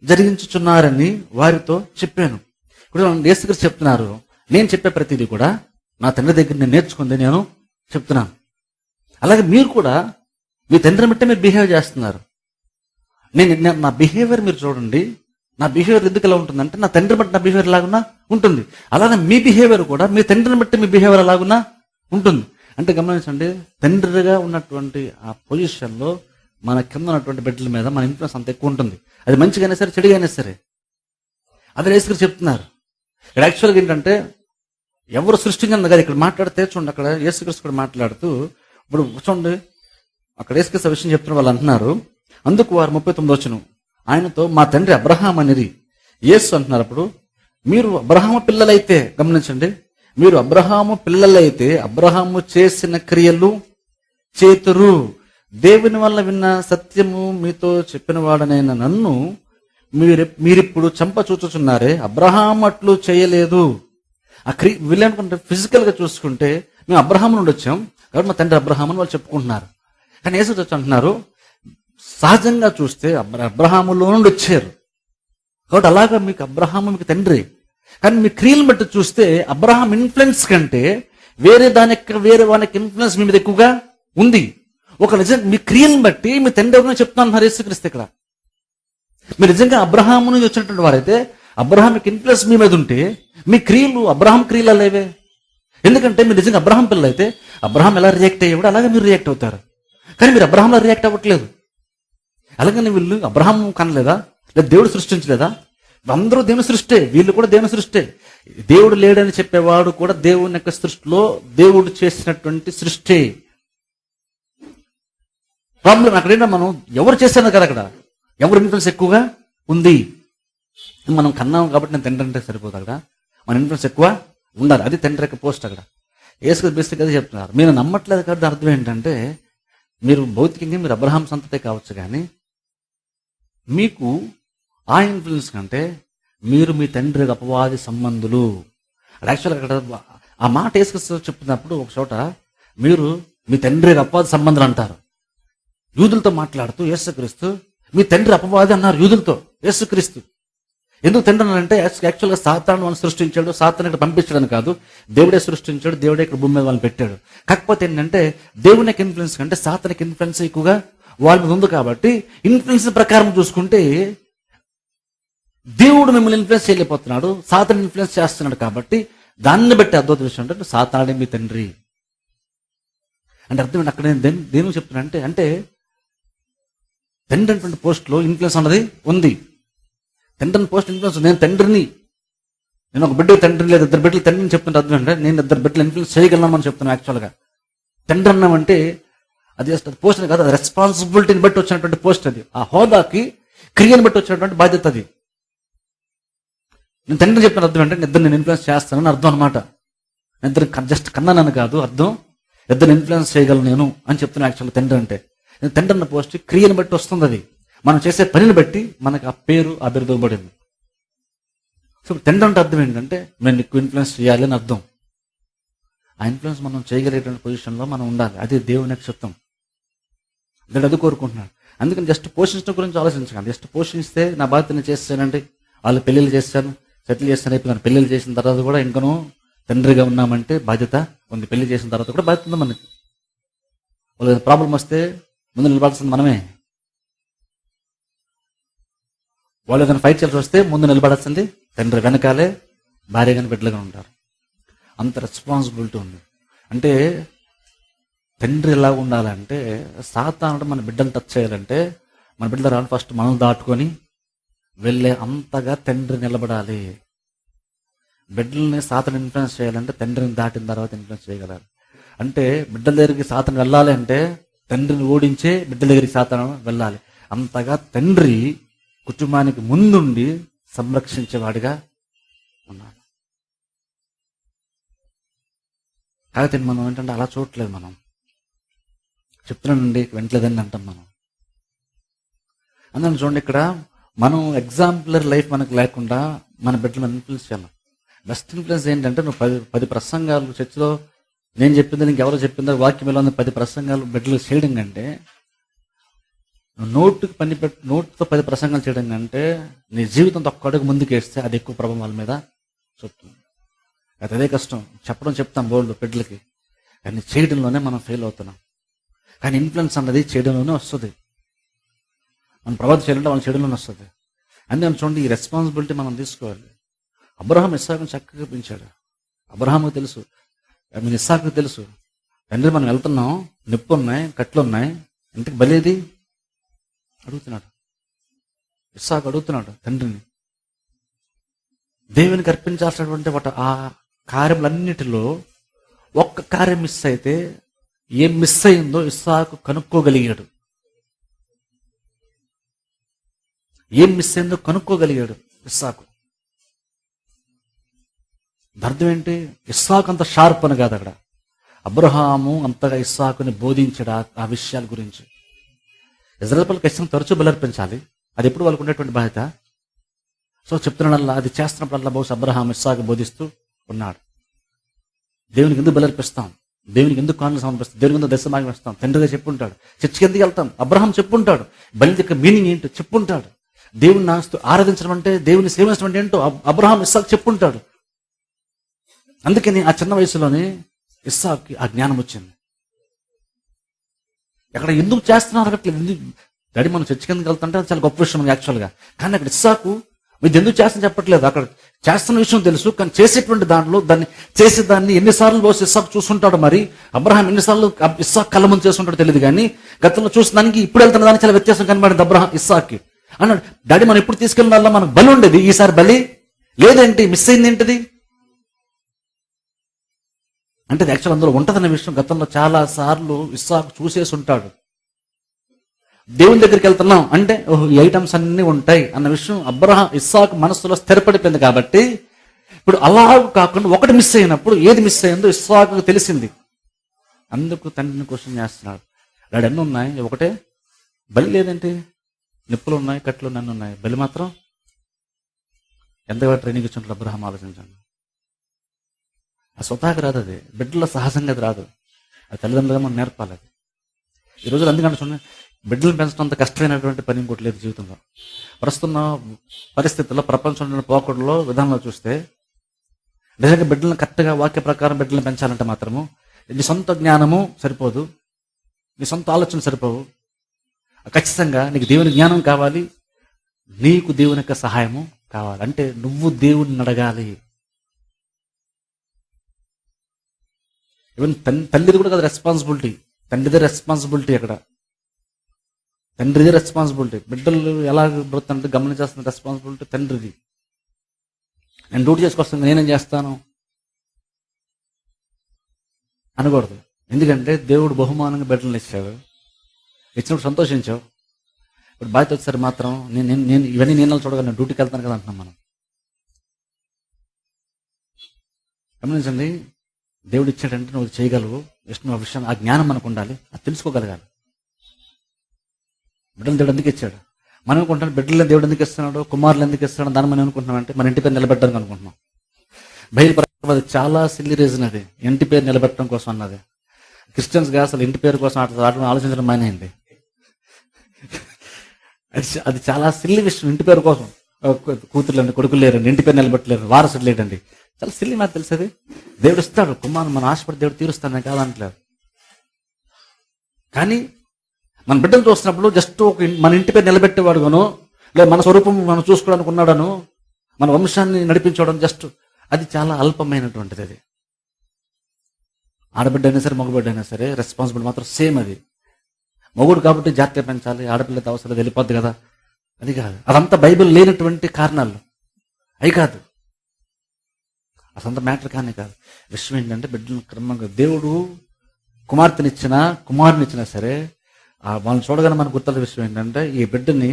జరిగించుచున్నారని వారితో చెప్పాను. ఇప్పుడు యేసుక్రీస్తు చెప్తున్నారు, నేను చెప్పే ప్రతిదీ కూడా నా తండ్రి దగ్గర నేను నేర్చుకుంది నేను చెప్తున్నాను. అలాగే మీరు కూడా మీ తండ్రిని బట్టి మీరు బిహేవ్ చేస్తున్నారు. నా బిహేవియర్ మీరు చూడండి. నా బిహేవియర్ ఎందుకు ఎలా ఉంటుందంటే, నా తండ్రిని బట్టి నా బిహేవియర్ ఎలాగున్నా ఉంటుంది. అలాగే మీ బిహేవియర్ కూడా మీ తండ్రిని బట్టి మీ బిహేవియర్ ఎలాగున్నా ఉంటుంది. అంటే గమనించండి, తండ్రిగా ఉన్నటువంటి ఆ పొజిషన్లో మన కింద ఉన్నటువంటి బిడ్డల మీద మన ఇన్ఫ్లుయెన్స్ అంత ఎక్కువ ఉంటుంది. అది మంచిగానే సరే, చెడుగానే సరే. అదే యేసుక్రీస్తు చెప్తున్నారు. ఇక్కడ యాక్చువల్గా ఏంటంటే, ఎవరు సృష్టించింది కదా ఇక్కడ మాట్లాడితే, చూడండి అక్కడ యేసుక్రీస్తు కూడా మాట్లాడుతూ, ఇప్పుడు చూడండి అక్కడ యేసుక్రీస్తు విషయం చెప్తున్న వాళ్ళు అంటున్నారు, అందుకు వారు 39 వచనం, ఆయనతో మా తండ్రి అబ్రహాం అనేది యేసు అంటున్నారు. అప్పుడు మీరు అబ్రహాము పిల్లలైతే, గమనించండి, మీరు అబ్రహాము పిల్లలైతే అబ్రహాము చేసిన క్రియలు చేతురు. దేవుని వల్ల విన్న సత్యము మీతో చెప్పిన వాడనైన నన్ను మీరిప్పుడు చంప చూచుచున్నారే, అబ్రహాం అట్లు చేయలేదు. ఆ వీళ్ళనుకుంటే ఫిజికల్ గా చూసుకుంటే మేము అబ్రహాం నుండి వచ్చాం కాబట్టి మా తండ్రి అబ్రహాం అని వాళ్ళు చెప్పుకుంటున్నారు. కానీ యేసు వచ్చి అంటున్నారు, సహజంగా చూస్తే అబ్రహాములో నుండి వచ్చారు కాబట్టి అలాగా మీకు అబ్రహాము మీకు తండ్రి. కానీ మీ క్రియలను బట్టి చూస్తే అబ్రహాం ఇన్ఫ్లుయెన్స్ కంటే వేరే వానికి ఇన్ఫ్లుయెన్స్ మీ మీద ఎక్కువగా ఉంది. ఒక నిజం మీ క్రియలను బట్టి మీ తండ్రి ఎవరైనా చెప్తున్నారు యేసుక్రీస్తు ఇక్కడ. మీరు నిజంగా అబ్రహాము నుంచి వచ్చినటువంటి వారైతే, అబ్రహాంకి ఇన్ఫ్లుయెన్స్ మీ మీద ఉంటే మీ క్రియలు అబ్రహాం క్రియలు లేవే. ఎందుకంటే మీరు నిజంగా అబ్రహాం పిల్లలు అయితే అబ్రహాం ఎలా రియాక్ట్ అయ్యేవాడు అలాగే మీరు రియాక్ట్ అవుతారు. కానీ మీరు అబ్రహాంలో రియాక్ట్ అవ్వట్లేదు. అలాగని వీళ్ళు అబ్రహాం కనలేదా, లేదా దేవుడు సృష్టించలేదా? అందరూ దేవుని సృష్టే, వీళ్ళు కూడా దేవుని సృష్టే. దేవుడు లేడని చెప్పేవాడు కూడా దేవుని యొక్క సృష్టిలో దేవుడు చేసినటువంటి సృష్టి. ప్రాబ్లం అక్కడేంటో మనం ఎవరు చేశారు కదా, అక్కడ ఎవరు ఇన్ఫ్లుయెన్స్ ఎక్కువగా ఉంది. మనం కన్నాం కాబట్టి నేను తండ్రి అంటే సరిపోదు అక్కడ, మన ఇన్ఫ్లుయెన్స్ ఎక్కువ ఉండాలి. అది తండ్రి యొక్క పోస్ట్ అక్కడ. యేసు బేసిక్ అది చెప్తున్నారు. మీరు నమ్మట్లేదు కాబట్టి అర్థం ఏంటంటే, మీరు భౌతికంగా మీరు అబ్రహాం సంతతే కావచ్చు, కానీ మీకు ఆ ఇన్ఫ్లుయెన్స్ కంటే మీరు మీ తండ్రి అపవాది సంబంధులు. యాక్చువల్గా అక్కడ ఆ మాట యేసుక్రీస్తు చెప్పినప్పుడు ఒక చోట మీరు మీ తండ్రి అపవాది సంబంధులు అంటారు. యూదులతో మాట్లాడుతూ యేసుక్రీస్తు మీ తండ్రి అపవాది అన్నారు యూదులతో. యేసుక్రీస్తు ఎందుకు తండ్రి అన్నారంటే, యాక్చువల్గా సాతాను వాళ్ళని సృష్టించాడు, సాతాను ఇక్కడ పంపించడానికి కాదు, దేవుడే సృష్టించాడు, దేవుడే ఇక్కడ భూమి మీద వాళ్ళని పెట్టాడు. కాకపోతే ఏంటంటే దేవుని యొక్క ఇన్ఫ్లుయెన్స్ కంటే సాతానికి ఇన్ఫ్లుయెన్స్ ఎక్కువగా వాళ్ళ మీద ఉంది. కాబట్టి ఇన్ఫ్లుయెన్స్ ప్రకారం చూసుకుంటే దేవుడు మిమ్మల్ని ఇన్ఫ్లుయెన్స్ చేయలేకపోతున్నాడు, సాతాను ఇన్ఫ్లుయెన్స్ చేస్తున్నాడు. కాబట్టి దాన్ని బట్టి అద్భుత విషయం అంటే సాతానుడే మీ తండ్రి అంటే అర్థం ఏంటి? అక్కడ నేను దేని చెప్తున్నా అంటే తండ్రి అనేటువంటి పోస్ట్లో ఇన్ఫ్లుయెన్స్ అన్నది ఉంది. తండ్రిని పోస్ట్ ఇన్ఫ్లుయెన్స్, నేను తండ్రిని, నేను ఒక బిడ్డ తండ్రి లేదు, ఇద్దరు బిడ్డలు తండ్రిని చెప్తున్న అర్థం అంటే నేను ఇద్దరు బిడ్డలు ఇన్ఫ్లుయెన్స్ చేయగలమని చెప్తున్నాను. యాక్చువల్గా తండ్రి అన్నామంటే అది జస్ట్ అది పోస్ట్ కాదు, అది రెస్పాన్సిబిలిటీని బట్టి వచ్చినటువంటి పోస్ట్. అది ఆ హోదాకి క్రియను బట్టి వచ్చినటువంటి బాధ్యత. అది నేను తండ్రి చెప్పిన అర్థం అంటే ఇద్దరు నేను ఇన్ఫ్లుయెన్స్ చేస్తానని అర్థం అనమాట. ఇద్దరు జస్ట్ కన్నానని కాదు అర్థం, ఇద్దరు ఇన్ఫ్లుయెన్స్ చేయగలను నేను అని చెప్తున్నాను. యాక్చువల్గా తండ్రి అంటే నేను తండ్రి అన్న పోస్ట్ క్రియను బట్టి వస్తుంది. అది మనం చేసే పనిని బట్టి మనకు ఆ పేరు ఆ బిరుదుబడింది. సో తండ్రి అంటే అర్థం ఏంటంటే నేను ఎక్కువ ఇన్ఫ్లుయెన్స్ చేయాలి అని అర్థం. ఆ ఇన్ఫ్లుయెన్స్ మనం చేయగలిగేటువంటి పొజిషన్లో మనం ఉండాలి. అది దేవుని యొక్క చిత్తం. దేవుడు అది కోరుకుంటున్నాడు. అందుకని జస్ట్ పోషించడం గురించి ఆలోచించకండి. జస్ట్ పోషిస్తే నా బాధ్యతని చేస్తానండి, వాళ్ళు పెళ్ళిళ్ళు చేస్తాను, సెటిల్ చేస్తాను అయిపోయాను. పెళ్ళిళ్ళు చేసిన తర్వాత కూడా ఇంకనూ తండ్రిగా ఉన్నామంటే బాధ్యత ఉంది. పెళ్లి చేసిన తర్వాత కూడా బాధ్యత ఉంది మనకి. వాళ్ళకి ప్రాబ్లం వస్తే ముందు నిలబడాల్సింది మనమే. వాళ్ళు ఏదైనా ఫైట్ చేయాల్సి వస్తే ముందు నిలబడాల్సింది తండ్రి, వెనకాలే భార్య కానీ బిడ్డలుగా ఉంటారు. అంత రెస్పాన్సిబిలిటీ ఉంది. అంటే తండ్రి ఎలా ఉండాలంటే, సాతానుడు మన బిడ్డను టచ్ చేయాలంటే మన బిడ్డలు రాని ఫస్ట్ మనం దాటుకొని వెళ్ళే అంతగా తండ్రి నిలబడాలి. బిడ్డల్ని సాతాను ఇన్ఫ్లుయెన్స్ చేయాలంటే తండ్రిని దాటిన తర్వాత ఇన్ఫ్లుయెన్స్ చేయగలరు. అంటే బిడ్డల దగ్గరికి సాతాను వెళ్ళాలి అంటే తండ్రిని ఓడించే బిడ్డల దగ్గరికి సాతాను వెళ్ళాలి. అంతగా తండ్రి కుటుంబానికి ముందుండి సంరక్షించేవాడిగా ఉన్నాడు. కాకపోతే మనం ఏంటంటే అలా చూడట్లేదు. మనం చెప్తున్నానండి వెంటలేదని అంటాం మనం. అందుకని చూడండి, ఇక్కడ మనం ఎగ్జాంపులర్ లైఫ్ మనకు లేకుండా మన బిడ్డలు ఇన్ఫ్లుయెన్స్ చేయాలి. బెస్ట్ ఇన్ఫ్లుయెన్స్ ఏంటంటే నువ్వు 10 ప్రసంగాలు చర్చిలో నేను చెప్పింది నీకెవరో చెప్పిందో వాక్యం ఎలా ఉంది 10 ప్రసంగాలు బిడ్డలు చేయడం కంటే, నోటుతో 10 ప్రసంగాలు చేయడం కంటే నీ జీవితంతో ఒక్క అడుగు ముందుకు వేస్తే అది ఎక్కువ ప్రభావం వాళ్ళ మీద చెప్తుంది. అదే కష్టం. చెప్తాం బోల్డ్ బిడ్డలకి, కానీ చేయడంలోనే మనం ఫెయిల్ అవుతున్నాం. కానీ ఇన్ఫ్లుయెన్స్ అన్నది చేయడంలోనే వస్తుంది. మనం ప్రభావితం చేయాలంటే వాళ్ళు చేయడంలోనే వస్తుంది. అందుకని చూడండి, ఈ రెస్పాన్సిబిలిటీ మనం తీసుకోవాలి. అబ్రహాం ఇస్సాకుని చక్కగా పెంచాడు. అబ్రహాముకు తెలుసు, ఇస్సాకుకు తెలుసు, తండ్రి మనం వెళ్తున్నాం, నిప్పు ఉన్నాయి, కట్లు ఉన్నాయి, ఇంటికి బలేది అడుగుతున్నాడు. ఇస్సాకు అడుగుతున్నాడు తండ్రిని. దేవునికి అర్పించాల్సినటువంటి ఆ కార్యములన్నిటిలో ఒక్క కార్యం మిస్ అయితే ఏం మిస్ అయిందో ఇస్సాకు కనుక్కోగలిగాడు. ఏం మిస్ అయిందో కనుక్కోగలిగాడు ఇస్సాకు. అర్థం ఏంటి? ఇస్సాకు అంత షార్ప్ అని కాదు అక్కడ. అబ్రహాము అంతగా ఇస్సాకుని బోధించాడు ఆ విషయాల గురించి. ఇజ్రాయేల్ పిల్లలు ఖచ్చితంగా తరచూ బలర్పించాలి. అది ఎప్పుడు వాళ్ళకు ఉండేటువంటి బాధ్యత. సో చెప్తున్నాడల్లా, అది చేస్తున్నప్పుడల్లా బహుశా అబ్రహాం ఇస్సాకు బోధిస్తూ ఉన్నాడు. దేవునికి ఎందుకు బలర్పిస్తాం, దేవునికి ఎందుకు కానులు సమర్పిస్తాం, దేవునికి ఎందుకు దశమాగం ఇస్తాం, తండ్రిగా చెప్పుంటాడు. చర్చికి ఎందుకు వెళ్తాం, అబ్రహాం చెప్పుంటాడు. బలి యొక్క మీనింగ్ ఏంటో చెప్పుంటాడు. దేవుని ఆరాధించడం అంటే, దేవుని సేవించడం అంటే ఏంటో అబ్రహాం ఇస్సాకు చెప్పుంటాడు. అందుకని ఆ చిన్న వయసులోనే ఇస్సాకుకి ఆ జ్ఞానం వచ్చింది. అక్కడ ఎందుకు చేస్తున్నారు అట్లేదు. డాడీ మనం చర్చికి ఎందుకు వెళ్తుంటే అది చాలా గొప్ప విషయం యాక్చువల్గా. కానీ అక్కడ ఇస్సాకు మీరు ఎందుకు చేస్తాను చెప్పట్లేదు. అక్కడ చేస్తున్న విషయం తెలుసు, కానీ చేసేటువంటి దాంట్లో చేసేదాన్ని ఎన్నిసార్లు పోసి ఇస్సాకు చూస్తుంటాడు. మరి అబ్రహాం ఎన్నిసార్లు ఇస్సాకు కళ్ళ ముందు చేస్తుంటాడో తెలియదు, కానీ గతంలో చూసిన దానికి ఇప్పుడు వెళ్తున్న దానికి చాలా వ్యత్యాసం కనబడింది అబ్రహాం ఇస్సాక్కి. అన్నాడు, డాడీ మనం ఎప్పుడు తీసుకెళ్ళిన వల్ల మనకు బలి ఉండేది, ఈసారి బలి లేదేంటి, మిస్ అయింది ఏంటిది అంటే యాక్చువల్ అందులో ఉంటుందన్న విషయం గతంలో చాలా సార్లు ఇస్సాకు చూసేసి ఉంటాడు. దేవుని దగ్గరికి వెళ్తున్నాం అంటే ఓహో ఈ ఐటమ్స్ అన్నీ ఉంటాయి అన్న విషయం ఇస్సాకు మనసులో స్థిరపడిపోయింది. కాబట్టి ఇప్పుడు అలా కాకుండా ఒకటి మిస్ అయినప్పుడు ఏది మిస్ అయిందో ఇస్సాకు తెలిసింది. అందుకు తండ్రిని క్వశ్చన్ చేస్తున్నాడు, డాడీ అన్నీ ఉన్నాయి, ఒకటే బలి లేదేంటి? నిప్పులు ఉన్నాయి, కట్లు అన్నీ ఉన్నాయి, బలి మాత్రం ఎంతగా ట్రైనింగ్ ఇచ్చినట్లు అబ్రహాం ఆలోచించండి. అది స్వతహాగా రాదు, అది బిడ్డలో సహజంగా అది రాదు, అది తల్లిదండ్రులుగా మనం నేర్పాలి. అది ఈ రోజులు అందుకంటే చూడండి, బిడ్డలను పెంచడం అంత కష్టమైనటువంటి పని ఇంకోటి లేదు జీవితంలో. ప్రస్తుత పరిస్థితుల్లో ప్రపంచంలో పోకడలో విధానంలో చూస్తే నిజంగా బిడ్డలను కరెక్ట్గా వాక్య ప్రకారం బిడ్డలను పెంచాలంటే మాత్రము నీ సొంత జ్ఞానము సరిపోదు, నీ సొంత ఆలోచన సరిపోవు. ఖచ్చితంగా నీకు దేవుని జ్ఞానం కావాలి, నీకు దేవుని యొక్క సహాయము కావాలి. అంటే నువ్వు దేవుడిని అడగాలి. ఈవెన్ తల్లిది కూడా కదా రెస్పాన్సిబిలిటీ, తండ్రిదే రెస్పాన్సిబిలిటీ. అక్కడ తండ్రిదే రెస్పాన్సిబిలిటీ. బిడ్డలు ఎలా బ్రతుంటే గమనించాల్సిన రెస్పాన్సిబిలిటీ తండ్రిది. నేను డ్యూటీ చేసుకొస్తాను, నేనేం చేస్తాను అనకూడదు. ఎందుకంటే దేవుడు బహుమానంగా బిడ్డలను ఇచ్చాడు, ఇచ్చినప్పుడు సంతోషించావు. ఇప్పుడు బాధ్యత వచ్చేసరి మాత్రం నేను ఇవన్నీ నేను చూడగలను, డ్యూటీకి వెళ్తాను కదా అంటున్నాం మనం. గమనించండి, దేవుడు ఇచ్చాడంటే నువ్వు చేయగలవు, ఇష్టం ఆ విషయం, ఆ జ్ఞానం మనకు ఉండాలి, అది తెలుసుకోగలగాలి. బిడ్డలు దేవుడు ఎందుకు ఇచ్చాడు? మనం అనుకుంటాం బిడ్డలను దేవుడు ఎందుకు ఇస్తున్నాడు, కుమారులు ఎందుకు ఇస్తున్నాడు, దాన్ని మనం అనుకుంటున్నాం అంటే మన ఇంటి పేరు నిలబెట్టడానికి అనుకుంటున్నాం. బయలుపరచడం అది చాలా సిల్లీ రీజన్. అది ఇంటి పేరు నిలబెట్టడం కోసం అన్నది. క్రిస్టియన్స్గా అసలు ఇంటి పేరు కోసం ఆలోచించడం మానేయండి. అది చాలా సిల్లి విషయం. ఇంటి పేరు కోసం కూతుర్లండి, కొడుకులు లేరండి, ఇంటి పేరు నిలబెట్టలేరు, వారసుడు లేడండి, చాలా సిల్లి నాకు తెలిసేది. దేవుడు ఇస్తాడు కుమారుడు, మన ఆశపడి దేవుడు తీరుస్తాను కాదంటలేదు. కానీ మన బిడ్డలు చూస్తున్నప్పుడు జస్ట్ మన ఇంటి పేరు నిలబెట్టేవాడుగాను, లేదా మన స్వరూపం మనం చూసుకోవడానికి ఉన్నాడను, మన వంశాన్ని నడిపించడం జస్ట్ అది చాలా అల్పమైనటువంటిది. అది ఆడబిడ్డ అయినా సరే మగబిడ్డ అయినా సరే రెస్పాన్సిబిలిటీ మాత్రం సేమ్. అది మగుడు కాబట్టి జాగ్రత్త పెంచాలి, ఆడపిల్లతో అవసరం వెళ్ళిపోద్ది కదా, అది కాదు. అదంతా బైబిల్ లేనటువంటి కారణాలు అవి కాదు, అసంత మ్యాటర్ కానీ కాదు. విషయం ఏంటంటే బిడ్డలను క్రమంగా దేవుడు కుమార్తెనిచ్చినా కుమారునిచ్చినా సరే వాళ్ళని చూడగానే మనకు గుర్తున్న విషయం ఏంటంటే ఈ బిడ్డని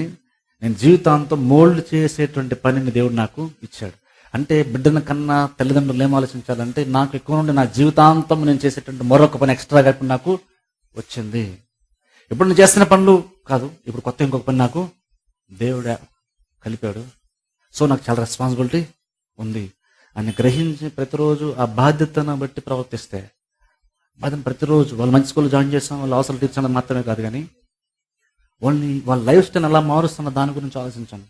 నేను జీవితాంతం మోల్డ్ చేసేటువంటి పనిని దేవుడు నాకు ఇచ్చాడు. అంటే బిడ్డన కన్నా తల్లిదండ్రులు ఏం ఆలోచించాలంటే నాకు ఎక్కువ నుండి నా జీవితాంతం నేను చేసేటువంటి మరొక పని ఎక్స్ట్రాగా ఇప్పుడు నాకు వచ్చింది. ఇప్పుడు నేను చేస్తున్న పనులు కాదు, ఇప్పుడు కొత్త ఇంకొక పని నాకు దేవుడే కలిపాడు. సో నాకు చాలా రెస్పాన్సిబిలిటీ ఉంది అని గ్రహించి ప్రతిరోజు ఆ బాధ్యతను బట్టి ప్రవర్తిస్తే, బాధ్యత ప్రతిరోజు వాళ్ళు మంచి స్కూల్లో జాయిన్ చేస్తాం, వాళ్ళు అవసరం తీర్చడం మాత్రమే కాదు, కానీ వాళ్ళ లైఫ్ స్టైల్ ఎలా మారుస్తున్న దాని గురించి ఆలోచించండి.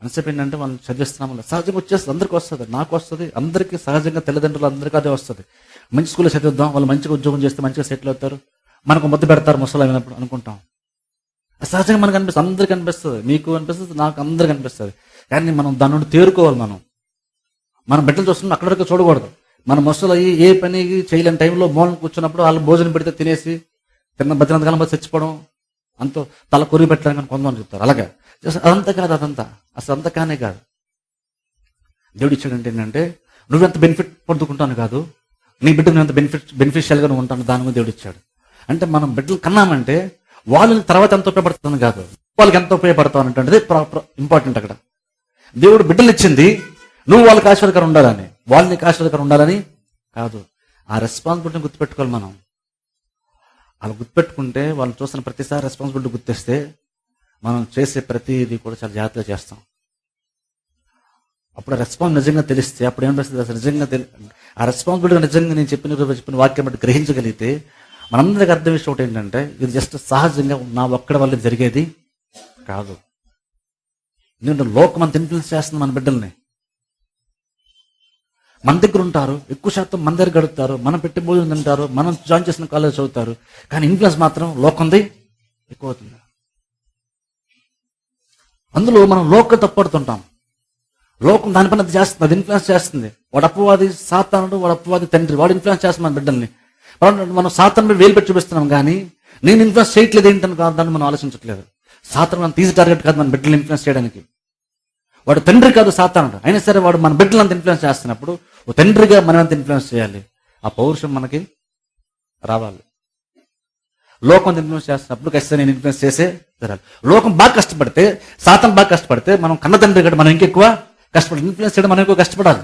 అనిసేపు ఏంటంటే వాళ్ళు చదివిస్తున్నాం, సహజంగా వచ్చేస్తుంది, అందరికీ వస్తుంది, నాకు వస్తుంది, అందరికీ సహజంగా తల్లిదండ్రులు అందరికీ అదే వస్తుంది. మంచి స్కూల్లో చదివిద్దాం, వాళ్ళు మంచిగా ఉద్యోగం చేస్తే మంచిగా సెటిల్ అవుతారు, మనకు ముద్దు పెడతారు ముసలి అయినప్పుడు అనుకుంటాం. సహజంగా మనకు అనిపిస్తుంది, అందరికీ అనిపిస్తుంది, మీకు అనిపిస్తుంది, నాకు అందరికీ అనిపిస్తుంది. కానీ మనం దాని నుండి తేరుకోవాలి. మనం బిడ్డలు చూస్తున్నాం అక్కడి వరకు చూడకూడదు. మన ముసలు అయ్యి ఏ పని చేయలేని టైంలో మూలం కూర్చున్నప్పుడు వాళ్ళు భోజనం పెడితే తినేసి తిన్న బతినంతకాలం బతి చచ్చిపోవడం, అంత తల కొరిగి పెట్టడానికి కొంతమంది చెప్తారు. అలాగే అదంతా కాదు, అసలు అంత కానే కాదు. దేవుడు ఇచ్చాడంటే ఏంటంటే నువ్వెంత బెనిఫిట్ పొందుకుంటాను కాదు, నీ బిడ్డకు నువ్వు ఎంత బెనిఫిషియల్గా నువ్వు ఉంటాను, దాని మీద దేవుడు ఇచ్చాడు. అంటే మనం బిడ్డలు కన్నామంటే వాళ్ళని తర్వాత ఎంత ఉపయోగపడుతుంది కాదు, వాళ్ళకి ఎంత ఉపయోగపడతావు అంటే ఇంపార్టెంట్. అక్కడ దేవుడు బిడ్డలు ఇచ్చింది నువ్వు వాళ్ళకి ఆశీర్వాదకరం ఉండాలని, వాళ్ళు నీకు ఆశీర్వాదకరం ఉండాలని కాదు. ఆ రెస్పాన్సిబిలిటీని గుర్తుపెట్టుకోవాలి మనం. అలా గుర్తుపెట్టుకుంటే వాళ్ళు చూస్తున్న ప్రతిసారి రెస్పాన్సిబిలిటీ గుర్తిస్తే మనం చేసే ప్రతిదీ కూడా చాలా జాగ్రత్తగా చేస్తాం. అప్పుడు రెస్పాన్స్ నిజంగా తెలిస్తే అప్పుడు ఏమనిపిస్తుంది, అసలు నిజంగా ఆ రెస్పాన్సిబిలిటీ నిజంగా నేను చెప్పిన వాక్యం బట్టి గ్రహించగలిగితే మనందరికీ అర్థం విషయం ఒకటి ఏంటంటే ఇది జస్ట్ సహజంగా నా ఒక్కడి వల్ల జరిగేది కాదు. ఎందుకంటే లోకం అంత ఇన్ఫ్లుయెన్స్ చేస్తుంది మన బిడ్డల్ని. మన దగ్గర ఉంటారు, ఎక్కువ శాతం మన దగ్గర గడుపుతారు, మనం పెట్టి భోజనం తింటారు, మనం జాయిన్ చేసిన కాలేజ్ చదువుతారు, కానీ ఇన్ఫ్లుయెన్స్ మాత్రం లోకంది ఎక్కువ అవుతుంది. అందులో మనం లోకం తప్పడుతుంటాం. లోకం దానిపైన అది చేస్తుంది, అది ఇన్ఫ్లుయెన్స్ చేస్తుంది. వాడు అపవాది సాతానుడు, వాడు అపవాది తండ్రి, వాడు ఇన్ఫ్లుయెన్స్ చేస్తుంది మన బిడ్డల్ని. మనం సాతాను మీద వేలు పెట్టి చూపిస్తున్నాం, కానీ నేను ఇన్ఫ్లుయెన్స్ చేయట్లేదు ఏంటని కాదు, దాన్ని మనం ఆలోచించట్లేదు. సాతాను మనం తీసి టార్గెట్ కాదు మన బిడ్డలు ఇన్ఫ్లుయెన్స్ చేయడానికి. వాడు తండ్రి కాదు సాతానుడు, అయినా సరే వాడు మన బిడ్డలు అంత ఇన్ఫ్లుయెన్స్ చేస్తున్నప్పుడు ఓ తండ్రిగా మనం ఎంత ఇన్ఫ్లుయెన్స్ చేయాలి, ఆ పౌరుషం మనకి రావాలి. లోకం ఇన్ఫ్లుయెన్స్ చేస్తున్నప్పుడు ఖచ్చితంగా నేను ఇన్ఫ్లుయెన్స్ చేసే తీరాలి. లోకం బాగా కష్టపడితే, సాతాను బాగా కష్టపడితే, మనం కన్న తండ్రి కంటే మనం ఇంకెక్కువ కష్టపడాలి. ఇన్ఫ్లుయెన్స్ చేయడం మనం ఎక్కువ కష్టపడాలి.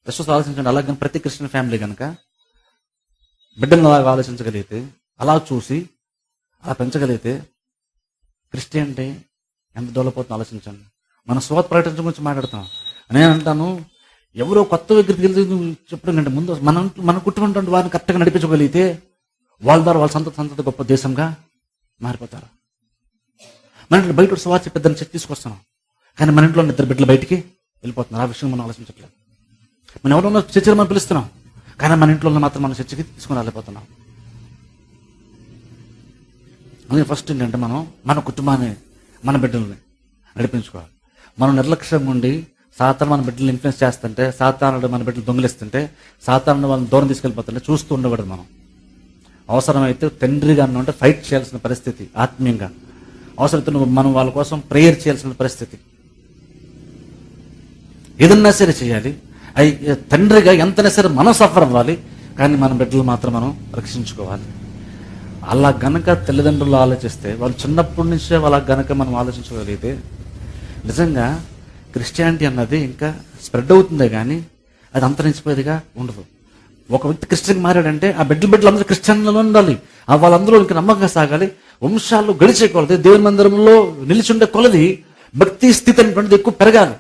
ప్రస్తుతం ఆలోచించండి. అలాగే ప్రతి క్రిస్టియన్ ఫ్యామిలీ కనుక బిడ్డలను అలాగా ఆలోచించగలిగితే, అలా చూసి అలా పెంచగలిగితే క్రిస్టియానిటీ ఎంత డెవలప్ అవుతుందో ఆలోచించండి. మన స్వాత ప్రకటించడం గురించి మాట్లాడుతున్నాం. నేను అంటాను, ఎవరో కొత్త దగ్గరికి వెళ్ళి చెప్పడం కంటే ముందు మన కుటుంబం వారిని కరెక్ట్గా నడిపించగలిగితే వాళ్ళ ద్వారా వాళ్ళ సంతతి గొప్ప దేశంగా మారిపోతారు. మన ఇంట్లో బయట స్వార్థ పెద్దని చెక్ తీసుకొస్తున్నాం, కానీ మన ఇంట్లో ఇద్దరు బిడ్డలు బయటికి వెళ్ళిపోతున్నారు. ఆ విషయం మనం ఆలోచించట్లేదు. మనం ఎవరో చర్చలు మనం పిలుస్తున్నాం, కానీ మన ఇంట్లో మాత్రం మన చర్చకి తీసుకుని వెళ్ళిపోతున్నాం. అందుకే ఫస్ట్ ఏంటంటే మనం మన కుటుంబాన్ని, మన బిడ్డల్ని నడిపించుకోవాలి. మనం నిర్లక్ష్యంగా ఉండి సాతాను మన బిడ్డలు ఇన్ఫ్లుయెన్స్ చేస్తుంటే, సాతానుడు మన బిడ్డలు దొంగిలిస్తుంటే, సాతాను వాళ్ళని దూరం తీసుకెళ్ళిపోతుంటే చూస్తూ ఉండకూడదు. మనం అవసరమైతే తండ్రిగా అంటే ఫైట్ చేయాల్సిన పరిస్థితి, ఆత్మీయంగా అవసరమైతే మనం వాళ్ళ కోసం ప్రేయర్ చేయాల్సిన పరిస్థితి, ఏదన్నా సరే చేయాలి. తండ్రిగా ఎంతైనా సరే మనం సఫర్ అవ్వాలి, కానీ మన బిడ్డలు మాత్రం మనం రక్షించుకోవాలి. అలా గనక తల్లిదండ్రులు ఆలోచిస్తే, వాళ్ళు చిన్నప్పటి నుంచే వాళ్ళ గనక మనం ఆలోచించగలిగితే నిజంగా క్రిస్టియానిటీ అన్నది ఇంకా స్ప్రెడ్ అవుతుందే కానీ అది అంతరించిపోయేదిగా ఉండదు. ఒక వ్యక్తి క్రిస్టియన్ మారాడంటే ఆ బిడ్డలు అందరూ క్రిస్టియన్లో ఉండాలి, వాళ్ళందరూ ఇంకా నమ్మకంగా సాగాలి, వంశాలు గడిచే కొలది, దేవుని మందిరంలో నిలిచుండే కొలది భక్తి స్థితి అనేటువంటిది ఎక్కువ పెరగాలి.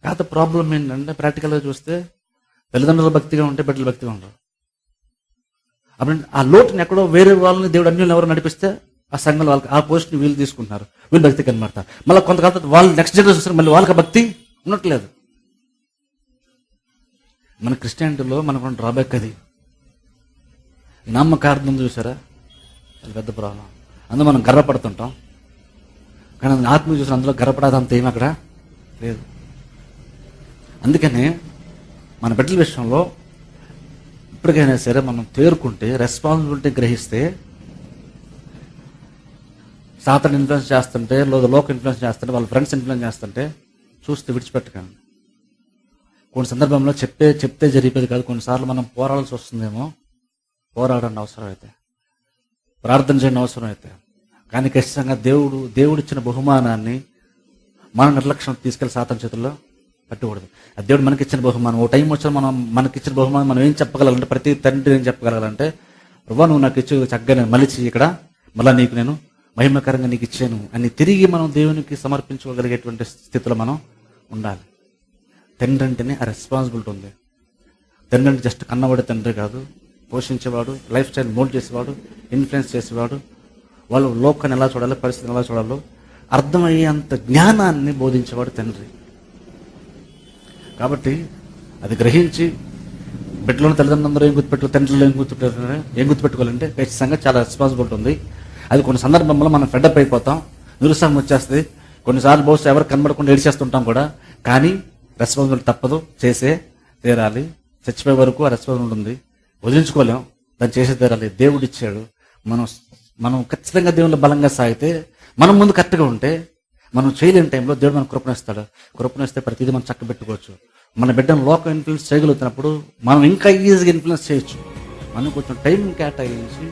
కాకపోతే ప్రాబ్లం ఏంటంటే ప్రాక్టికల్గా చూస్తే తల్లిదండ్రులు భక్తిగా ఉంటే బిడ్డలు భక్తిగా ఉండరు. అప్పుడు ఆ లోటుని ఎక్కడో వేరే వాళ్ళని దేవుడు అన్యులను ఎవరు నడిపిస్తే ఆ సంఘంలో వాళ్ళకి ఆ పోస్ట్ని వీళ్ళు తీసుకుంటున్నారు, వీళ్ళు భక్తి కనబడతారు. మళ్ళీ కొంతకాలం వాళ్ళు నెక్స్ట్ జనరేషన్ మళ్ళీ వాళ్ళకి భక్తి ఉండట్లేదు. మన క్రిస్టియానిటీలో మనకు డ్రాబ్యాక్ అది. నామకార్థం చూసారా, అది పెద్ద ప్రాబ్లం. అందులో మనం గర్వపడుతుంటాం, కానీ ఆత్మీయ చూసిన అందులో గర్వపడేదంత ఏమి అక్కడ లేదు. అందుకనే మన బిడ్డల విషయంలో ఇప్పటికైనా సరే మనం తేరుకుంటే, రెస్పాన్సిబిలిటీ గ్రహిస్తే, సాతాను ఇన్ఫ్లుయెన్స్ చేస్తుంటే, లోకం ఇన్ఫ్లుయెన్స్ చేస్తుంటే, వాళ్ళ ఫ్రెండ్స్ ఇన్ఫ్లుయెన్స్ చేస్తుంటే చూస్తే విడిచిపెట్టకండి. కొన్ని సందర్భంలో చెప్తే జరిపేది కాదు, కొన్నిసార్లు మనం పోరాడాల్సి వస్తుందేమో. పోరాడండి అవసరం అయితే, ప్రార్థన చేయండి అవసరం అయితే, కానీ ఖచ్చితంగా దేవుడిచ్చిన బహుమానాన్ని మన నిర్లక్ష్యం తీసుకెళ్లి సాతాను చేతుల్లో పట్టకూడదు. అది దేవుడు మనకిచ్చిన బహుమానం. ఓ టైం వచ్చిన మనకిచ్చిన బహుమానం మనం ఏం చెప్పగలంటే, ప్రతి తండ్రి ఏం చెప్పగలగాలంటే, ప్రభా నువ్వు నాకు ఇచ్చి చక్కగా మలిచి ఇక్కడ మళ్ళీ నీకు నేను మహిమకరంగా నీకు ఇచ్చాను అని తిరిగి మనం దేవునికి సమర్పించుకోగలిగేటువంటి స్థితిలో మనం ఉండాలి. తండ్రి అంటేనే ఆ రెస్పాన్సిబిలిటీ ఉంది. తండ్రి అంటే జస్ట్ కన్నవాడే తండ్రి కాదు, పోషించేవాడు, లైఫ్ స్టైల్ మోల్డ్ చేసేవాడు, ఇన్ఫ్లుయెన్స్ చేసేవాడు, వాళ్ళు లోకాన్ని ఎలా చూడాలో, పరిస్థితిని ఎలా చూడాలో అర్థమయ్యేంత జ్ఞానాన్ని బోధించేవాడు తండ్రి. కాబట్టి అది గ్రహించి బిడ్డలను తల్లిదండ్రులందరూ ఏం గుర్తుపెట్టుకో, తండ్రులు ఏం గుర్తుపెట్టుకోవాలంటే ఖచ్చితంగా చాలా రెస్పాన్సిబిలిటీ ఉంది. అది కొన్ని సందర్భంలో మనం ఫెడ్అప్ అయిపోతాం, నిరుత్సాహం వచ్చేస్తుంది, కొన్నిసార్లు బహుశా ఎవరు కనబడకుండా ఏడిచేస్తుంటాం కూడా, కానీ రెస్పాన్సిబిలిటీ తప్పదు, చేసే తీరాలి. చచ్చిపోయే వరకు ఆ రెస్పాన్సిబిలిటీ ఉంది, వదిలించుకోలేం, దాన్ని చేసే తీరాలి. దేవుడు ఇచ్చాడు, మనం ఖచ్చితంగా దేవుళ్ళు బలంగా సాగితే, మనం ముందు కరెక్ట్గా ఉంటే, మనం చేయలేని టైంలో దేవుడు మనకు కృపణిస్తాడు. కృపణిస్తే ప్రతిదీ మనం చక్కబెట్టుకోవచ్చు. మన బిడ్డను లోకం ఇన్ఫ్లుయెన్స్ చేయగలుగుతున్నప్పుడు మనం ఇంకా ఈజీగా ఇన్ఫ్లుయెన్స్ చేయొచ్చు. మనం కొంచెం టైం కేటాయించి